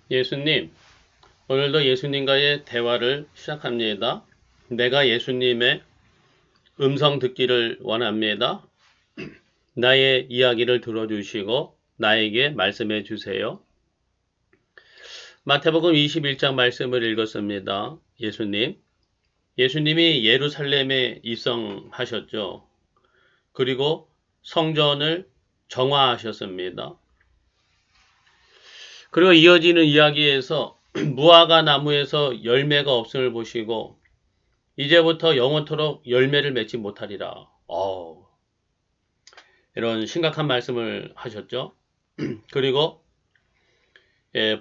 예수님, 오늘도 예수님과의 대화를 시작합니다. 내가 예수님의 음성 듣기를 원합니다. 나의 이야기를 들어주시고 나에게 말씀해 주세요. 마태복음 21장 말씀을 읽었습니다. 예수님이 예루살렘에 입성하셨죠. 그리고 성전을 정화하셨습니다. 그리고 이어지는 이야기에서 무화과 나무에서 열매가 없음을 보시고 이제부터 영원토록 열매를 맺지 못하리라. 이런 심각한 말씀을 하셨죠. 그리고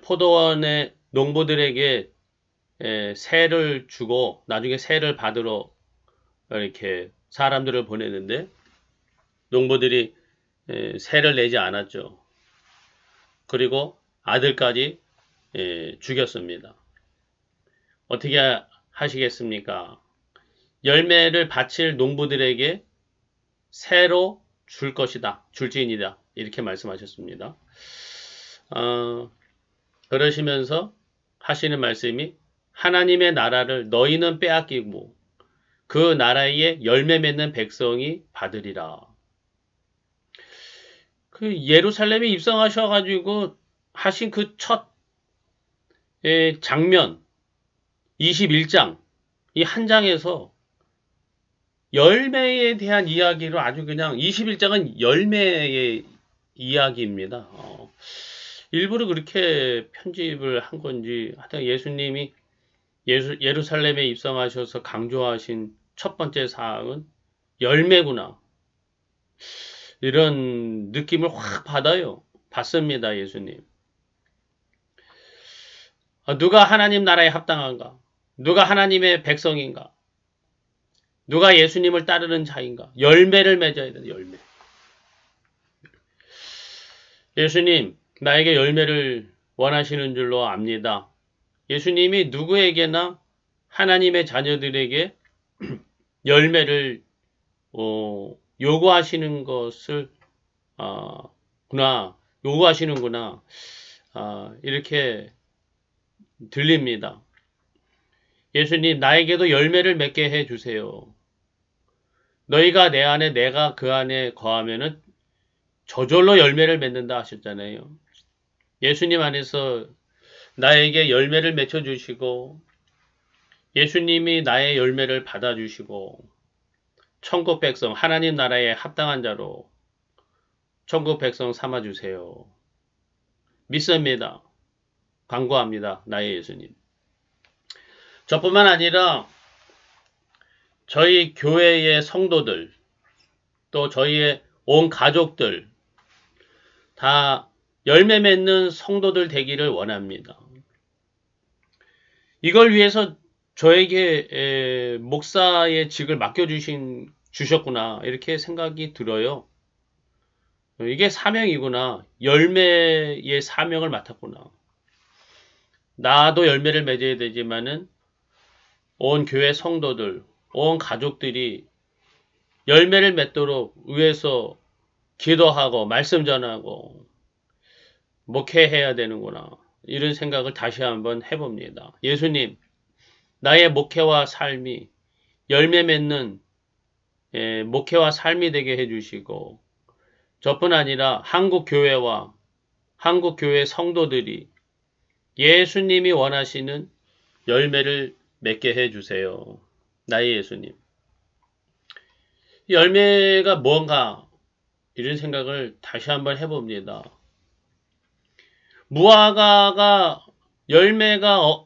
포도원의 농부들에게 세를 주고 나중에 세를 받으러 이렇게 사람들을 보내는데 농부들이 세를 내지 않았죠. 그리고 아들까지 죽였습니다. 어떻게 하시겠습니까? 열매를 바칠 농부들에게 새로 줄 것이다. 줄지인이다. 이렇게 말씀하셨습니다. 그러시면서 하시는 말씀이 하나님의 나라를 너희는 빼앗기고 그 나라에 열매 맺는 백성이 받으리라. 그 예루살렘에 입성하셔가지고 하신 그 첫 장면 21장 이 한 장에서 열매에 대한 이야기로 아주 그냥 21장은 열매의 이야기입니다. 일부러 그렇게 편집을 한 건지 하여튼 예수님이 예루살렘에 입성하셔서 강조하신 첫 번째 사항은 열매구나. 이런 느낌을 확 받습니다, 예수님. 누가 하나님 나라에 합당한가? 누가 하나님의 백성인가? 누가 예수님을 따르는 자인가? 열매를 맺어야 돼, 열매. 예수님, 나에게 열매를 원하시는 줄로 압니다. 예수님이 누구에게나 하나님의 자녀들에게 열매를 요구하시는 것을 요구하시는구나. 이렇게 들립니다. 예수님, 나에게도 열매를 맺게 해 주세요. 너희가 내 안에 내가 그 안에 거하면은 저절로 열매를 맺는다 하셨잖아요. 예수님 안에서 나에게 열매를 맺혀 주시고 예수님이 나의 열매를 받아 주시고 천국 백성 하나님 나라에 합당한 자로 천국 백성 삼아 주세요. 믿습니다. 간구합니다. 나의 예수님. 저뿐만 아니라 저희 교회의 성도들 또 저희의 온 가족들 다 열매 맺는 성도들 되기를 원합니다. 이걸 위해서 저에게 목사의 직을 주셨구나 이렇게 생각이 들어요. 이게 사명이구나. 열매의 사명을 맡았구나. 나도 열매를 맺어야 되지만은 온 교회 성도들, 온 가족들이 열매를 맺도록 위해서 기도하고 말씀 전하고 목회해야 되는구나. 이런 생각을 다시 한번 해봅니다. 예수님, 나의 목회와 삶이 열매 맺는 목회와 삶이 되게 해주시고 저뿐 아니라 한국 교회와 한국 교회 성도들이 예수님이 원하시는 열매를 맺게 해주세요. 나의 예수님. 열매가 뭔가 이런 생각을 다시 한번 해봅니다. 무화과가 열매가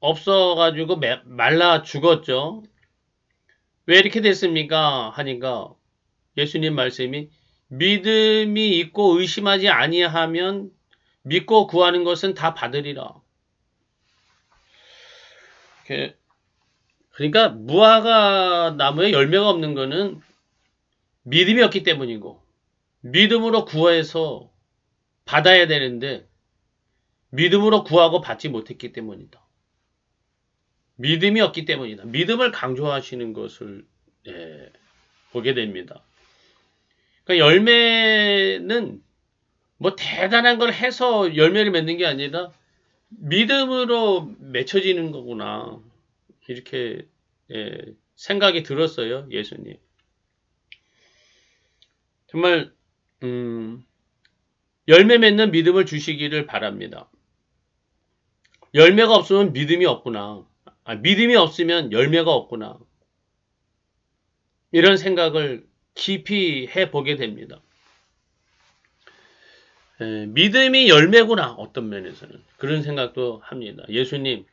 없어가지고 말라 죽었죠. 왜 이렇게 됐습니까? 하니까 예수님 말씀이 믿음이 있고 의심하지 아니하면 믿고 구하는 것은 다 받으리라. 그러니까 무화과 나무에 열매가 없는 것은 믿음이 없기 때문이고 믿음으로 구해서 받아야 되는데 믿음으로 구하고 받지 못했기 때문이다. 믿음이 없기 때문이다. 믿음을 강조하시는 것을 보게 됩니다. 그러니까 열매는 뭐 대단한 걸 해서 열매를 맺는 게 아니라 믿음으로 맺혀지는 거구나. 이렇게 생각이 들었어요. 예수님. 정말 열매 맺는 믿음을 주시기를 바랍니다. 열매가 없으면 믿음이 없구나. 믿음이 없으면 열매가 없구나. 이런 생각을 깊이 해보게 됩니다. 믿음이 열매구나. 어떤 면에서는. 그런 생각도 합니다. 예수님,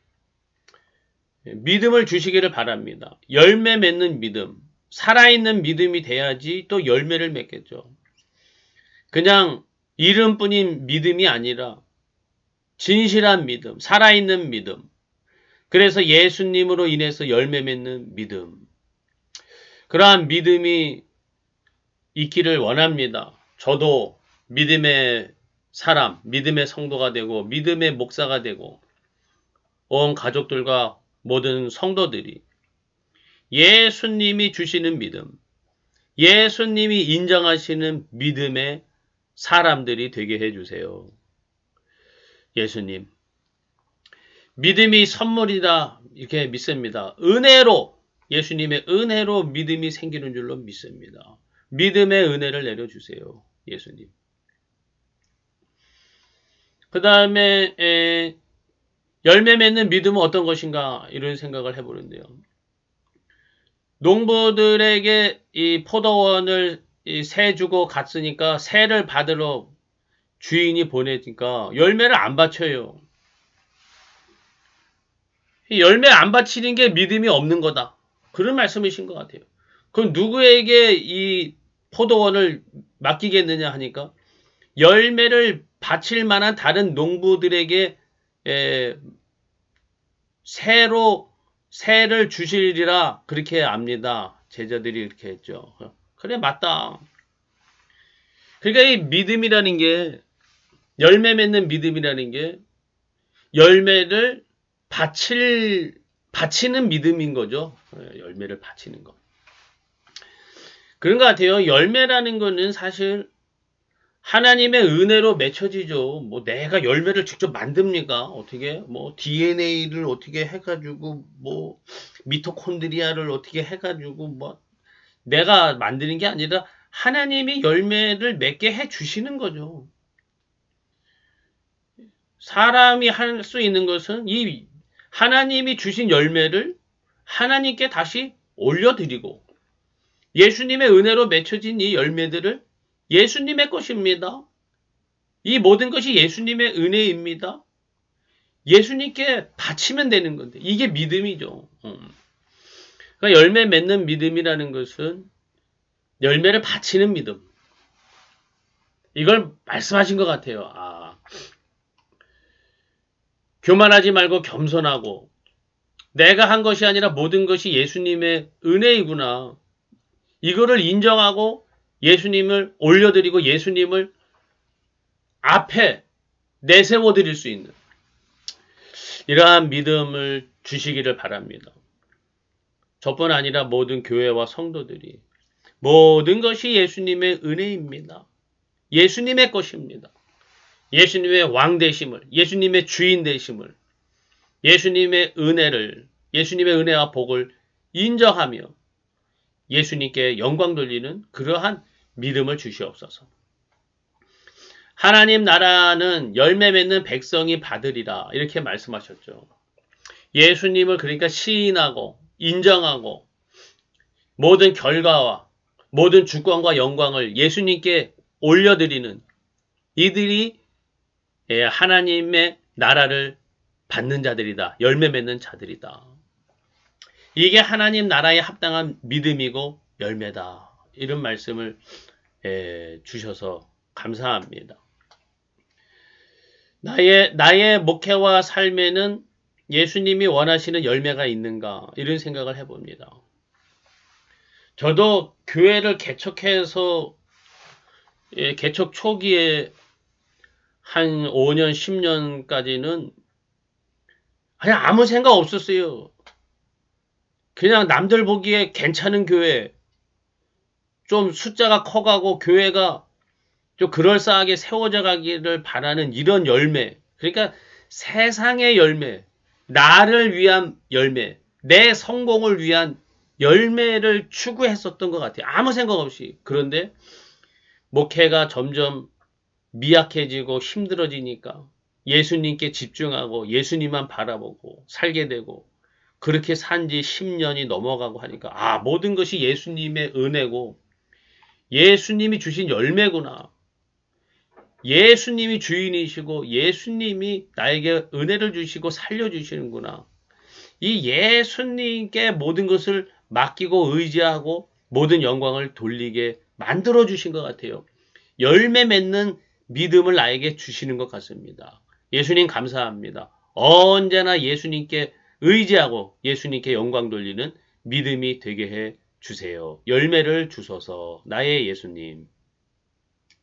믿음을 주시기를 바랍니다. 열매 맺는 믿음, 살아있는 믿음이 돼야지 또 열매를 맺겠죠. 그냥 이름뿐인 믿음이 아니라 진실한 믿음, 살아있는 믿음. 그래서 예수님으로 인해서 열매 맺는 믿음. 그러한 믿음이 있기를 원합니다. 저도 믿음의 사람, 믿음의 성도가 되고 믿음의 목사가 되고 온 가족들과 모든 성도들이 예수님이 주시는 믿음, 예수님이 인정하시는 믿음의 사람들이 되게 해주세요. 예수님, 믿음이 선물이다 이렇게 믿습니다. 은혜로, 예수님의 은혜로 믿음이 생기는 줄로 믿습니다. 믿음의 은혜를 내려주세요. 예수님. 그 다음에 열매 맺는 믿음은 어떤 것인가 이런 생각을 해보는데요. 농부들에게 이 포도원을 새 주고 갔으니까 새를 받으러 주인이 보내니까 열매를 안 바쳐요. 열매 안 바치는 게 믿음이 없는 거다. 그런 말씀이신 것 같아요. 그럼 누구에게 이 포도원을 맡기겠느냐 하니까 열매를 바칠 만한 다른 농부들에게 새를 주시리라 그렇게 압니다. 제자들이 이렇게 했죠. 그래 맞다. 그러니까 이 믿음이라는 게 열매 맺는 믿음이라는 게 열매를 바치는 믿음인 거죠. 열매를 바치는 거. 그런 것 같아요. 열매라는 거는 사실 하나님의 은혜로 맺혀지죠. 뭐 내가 열매를 직접 만듭니까? 어떻게? 뭐 DNA를 어떻게 해가지고 뭐 미토콘드리아를 어떻게 해가지고 뭐 내가 만드는 게 아니라 하나님이 열매를 맺게 해 주시는 거죠. 사람이 할 수 있는 것은 이 하나님이 주신 열매를 하나님께 다시 올려드리고 예수님의 은혜로 맺혀진 이 열매들을 예수님의 것입니다. 이 모든 것이 예수님의 은혜입니다. 예수님께 바치면 되는 건데 이게 믿음이죠. 그러니까 열매 맺는 믿음이라는 것은 열매를 바치는 믿음. 이걸 말씀하신 것 같아요. 교만하지 말고 겸손하고 내가 한 것이 아니라 모든 것이 예수님의 은혜이구나. 이거를 인정하고 예수님을 올려드리고 예수님을 앞에 내세워 드릴 수 있는 이러한 믿음을 주시기를 바랍니다. 저뿐 아니라 모든 교회와 성도들이 모든 것이 예수님의 은혜입니다. 예수님의 것입니다. 예수님의 왕 되심을, 예수님의 주인 되심을, 예수님의 은혜를, 예수님의 은혜와 복을 인정하며 예수님께 영광 돌리는 그러한 믿음을 주시옵소서. 하나님 나라는 열매 맺는 백성이 받으리라 이렇게 말씀하셨죠. 예수님을 그러니까 시인하고 인정하고 모든 결과와 모든 주권과 영광을 예수님께 올려드리는 이들이 하나님의 나라를 받는 자들이다. 열매 맺는 자들이다. 이게 하나님 나라에 합당한 믿음이고 열매다. 이런 말씀을 주셔서 감사합니다. 나의 목회와 삶에는 예수님이 원하시는 열매가 있는가 이런 생각을 해봅니다. 저도 교회를 개척해서 개척 초기에 한 5년, 10년까지는 그냥 아무 생각 없었어요. 그냥 남들 보기에 괜찮은 교회, 좀 숫자가 커가고 교회가 좀 그럴싸하게 세워져 가기를 바라는 이런 열매. 그러니까 세상의 열매, 나를 위한 열매, 내 성공을 위한 열매를 추구했었던 것 같아요. 아무 생각 없이. 그런데 목회가 점점 미약해지고 힘들어지니까 예수님께 집중하고 예수님만 바라보고 살게 되고 그렇게 산 지 10년이 넘어가고 하니까 모든 것이 예수님의 은혜고 예수님이 주신 열매구나. 예수님이 주인이시고 예수님이 나에게 은혜를 주시고 살려주시는구나. 이 예수님께 모든 것을 맡기고 의지하고 모든 영광을 돌리게 만들어 주신 것 같아요. 열매 맺는 믿음을 나에게 주시는 것 같습니다. 예수님 감사합니다. 언제나 예수님께 의지하고 예수님께 영광 돌리는 믿음이 되게 해 주세요. 열매를 주소서 나의 예수님.